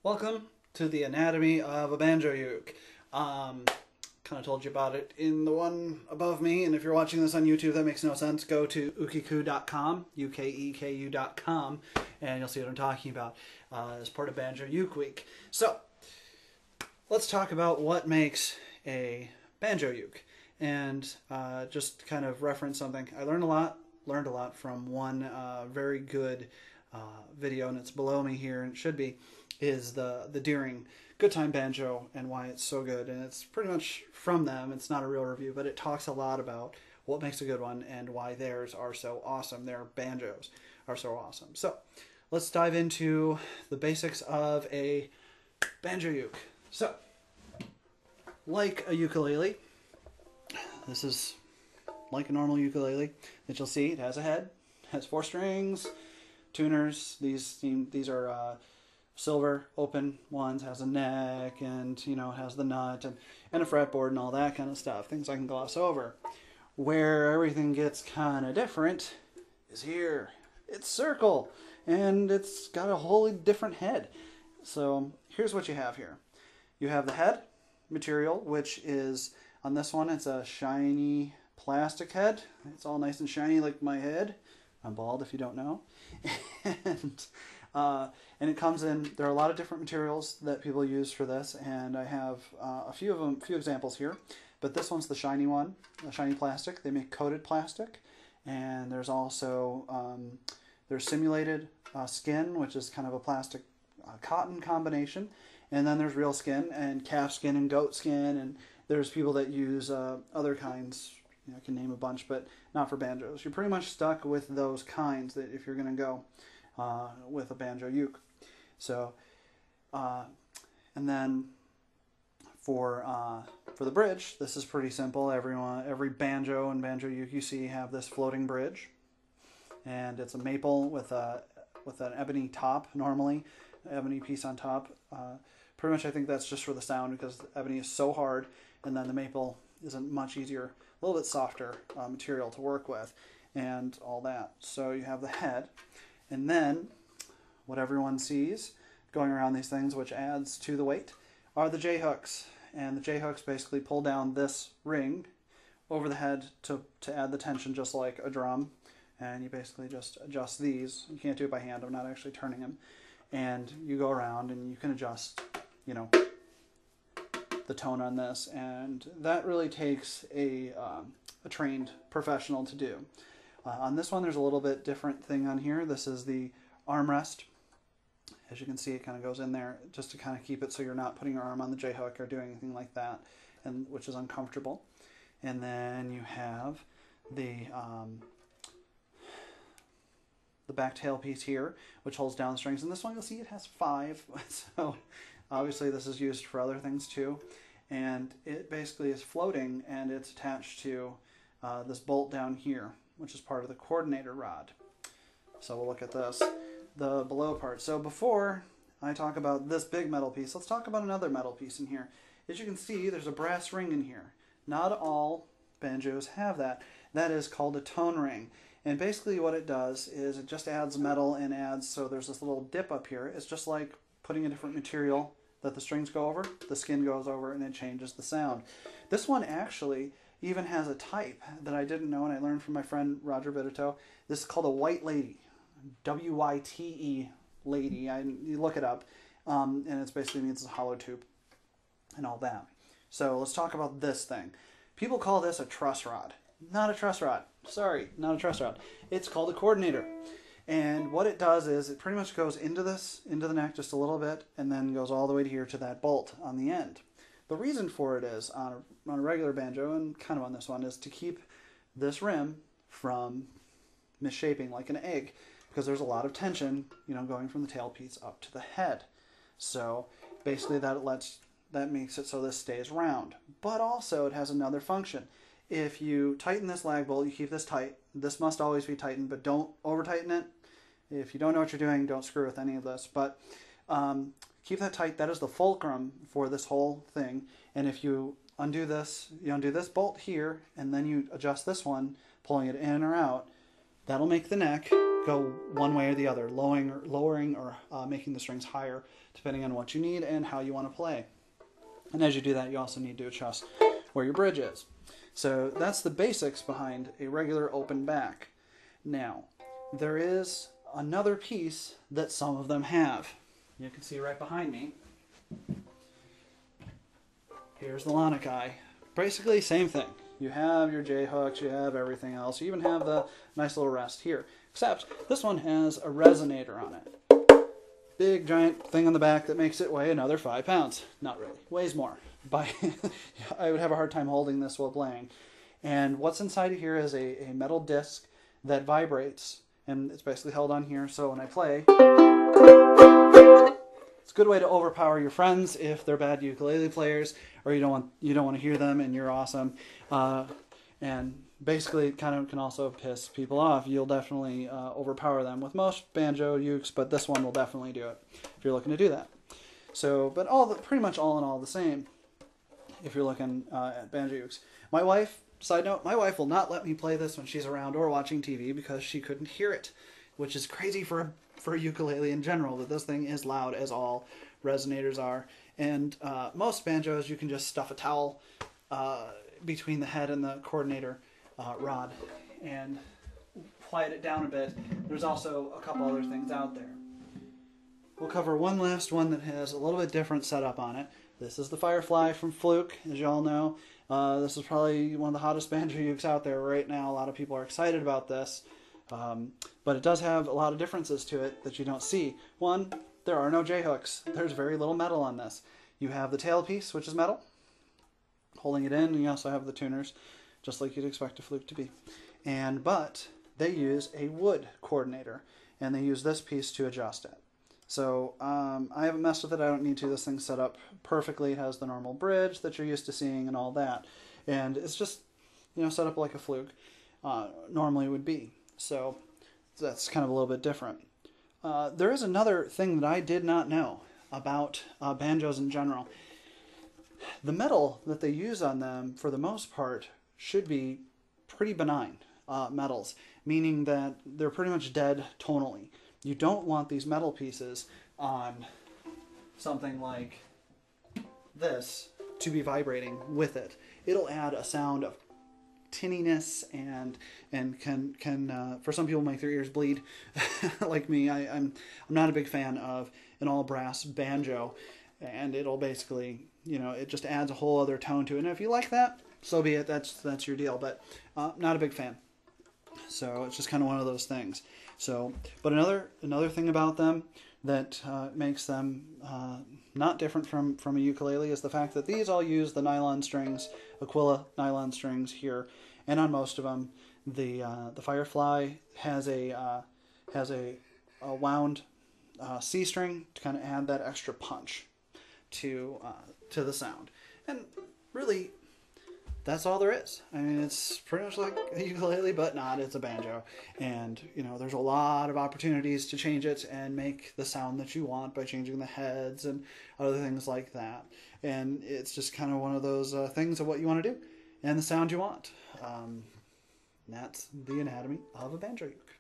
Welcome to the anatomy of a banjo uke. Kind of told you about it in the one above me, and if you're watching this on YouTube, that makes no sense. Go to ukeku.com, ukeku.com, and you'll see what I'm talking about as part of Banjo Uke Week. So, let's talk about what makes a banjo uke, and just kind of reference something. I learned a lot from one very good video, and it's below me here, and it should be, is the Deering Good Time Banjo and why it's so good. And it's pretty much from them. It's not a real review, but it talks a lot about what makes a good one and why theirs are so awesome. Their banjos are so awesome. So let's dive into the basics of a banjo uke. So, like a ukulele, this is like a normal ukulele that you'll see. It has a head, has 4 strings, tuners. These are silver open ones, has a neck, and it has the nut and a fretboard and all that kind of stuff, things I can gloss over. Where everything gets kind of different is here. It's circle, and it's got a wholly different head. So here's what you have here. You have the head material, which is, on this one, it's a shiny plastic head. It's all nice and shiny like my head. I'm bald if you don't know. And it comes in, there are a lot of different materials that people use for this, and I have a few examples here. But this one's the shiny one, the shiny plastic. They make coated plastic, and there's also there's simulated skin, which is kind of a plastic cotton combination, and then there's real skin and calf skin and goat skin, and there's people that use other kinds. I can name a bunch, but not for banjos. You're pretty much stuck with those kinds that if you're going to go with a banjo uke. So, and then for the bridge, this is pretty simple. Every banjo and banjo uke you see have this floating bridge, and it's a maple with an ebony top, normally ebony piece on top. Pretty much, I think that's just for the sound because the ebony is so hard, and then the maple isn't much easier, a little bit softer material to work with, and all that. So you have the head. And then, what everyone sees going around these things, which adds to the weight, are the J-hooks. And the J-hooks basically pull down this ring over the head to add the tension, just like a drum. And you basically just adjust these. You can't do it by hand. I'm not actually turning them. And you go around and you can adjust, the tone on this. And that really takes a trained professional to do. On this one, there's a little bit different thing on here. This is the armrest. As you can see, it kind of goes in there just to kind of keep it so you're not putting your arm on the J-hook or doing anything like that, and which is uncomfortable. And then you have the back tail piece here, which holds down the strings. And this one, you'll see it has 5. So obviously this is used for other things too. And it basically is floating, and it's attached to this bolt down here, which is part of the coordinator rod. So we'll look at this, the below part. So before I talk about this big metal piece, let's talk about another metal piece in here. As you can see, there's a brass ring in here. Not all banjos have that. That is called a tone ring. And basically what it does is it just adds metal and adds, so there's this little dip up here. It's just like putting a different material that the strings go over, the skin goes over, and it changes the sound. This one actually even has a type that I didn't know, and I learned from my friend Roger Vidito. This is called a white lady, W-Y-T-E lady. You look it up, and it basically means a hollow tube and all that. So let's talk about this thing. People call this a truss rod. Not a truss rod. Sorry, not a truss rod. It's called a coordinator. And what it does is it pretty much goes into the neck just a little bit, and then goes all the way to here to that bolt on the end. The reason for it is, on a regular banjo, and kind of on this one, is to keep this rim from misshaping like an egg, because there's a lot of tension, going from the tailpiece up to the head. So basically that makes it so this stays round. But also it has another function. If you tighten this lag bolt, you keep this tight. This must always be tightened, but don't over tighten it. If you don't know what you're doing, don't screw with any of this. But keep that tight. That is the fulcrum for this whole thing. And if you undo this bolt here, and then you adjust this one, pulling it in or out, that'll make the neck go one way or the other, lowering or making the strings higher, depending on what you need and how you want to play. And as you do that, you also need to adjust where your bridge is. So that's the basics behind a regular open back. Now, there is another piece that some of them have. You can see right behind me. Here's the Lanakai. Basically, same thing. You have your J hooks, you have everything else. You even have the nice little rest here. Except this one has a resonator on it. Big giant thing on the back that makes it weigh another 5 pounds. Not really. Weighs more. I would have a hard time holding this while playing. And what's inside of here is a metal disc that vibrates. And it's basically held on here. So when I play, it's a good way to overpower your friends if they're bad ukulele players, or you don't want to hear them and you're awesome. And basically, it kind of can also piss people off. You'll definitely overpower them with most banjo ukes, but this one will definitely do it if you're looking to do that. So, but pretty much all in all the same if you're looking at banjo ukes. My wife, side note, my wife will not let me play this when she's around or watching TV because she couldn't hear it, which is crazy for a ukulele in general, that this thing is loud as all resonators are. And most banjos, you can just stuff a towel between the head and the coordinator rod and quiet it down a bit. There's also a couple other things out there. We'll cover one last one that has a little bit different setup on it. This is the Firefly from Fluke, as you all know. This is probably one of the hottest banjo ukes out there right now. A lot of people are excited about this. But it does have a lot of differences to it that you don't see. One, there are no J-hooks. There's very little metal on this. You have the tailpiece, which is metal, holding it in, and you also have the tuners, just like you'd expect a Fluke to be. But they use a wood coordinator, and they use this piece to adjust it. So I haven't messed with it. I don't need to. This thing's set up perfectly. It has the normal bridge that you're used to seeing and all that. And it's just, set up like a Fluke normally would be. So that's kind of a little bit different. There is another thing that I did not know about banjos in general. The metal that they use on them, for the most part, should be pretty benign metals, meaning that they're pretty much dead tonally. You don't want these metal pieces on something like this to be vibrating with it. It'll add a sound of tinniness and can for some people make their ears bleed. Like me, I'm not a big fan of an all brass banjo, and it'll basically, it just adds a whole other tone to it. And if you like that, so be it. That's your deal. But not a big fan. So it's just kind of one of those things. So, but another thing about them that makes them not different from a ukulele is the fact that these all use the nylon strings, Aquila nylon strings here, and on most of them, the Firefly has a wound C string to kind of add that extra punch to the sound. And really, that's all there is. I mean, it's pretty much like a ukulele, but not. It's a banjo. And, there's a lot of opportunities to change it and make the sound that you want by changing the heads and other things like that. And it's just kind of one of those things of what you want to do and the sound you want. That's the anatomy of a banjo uke.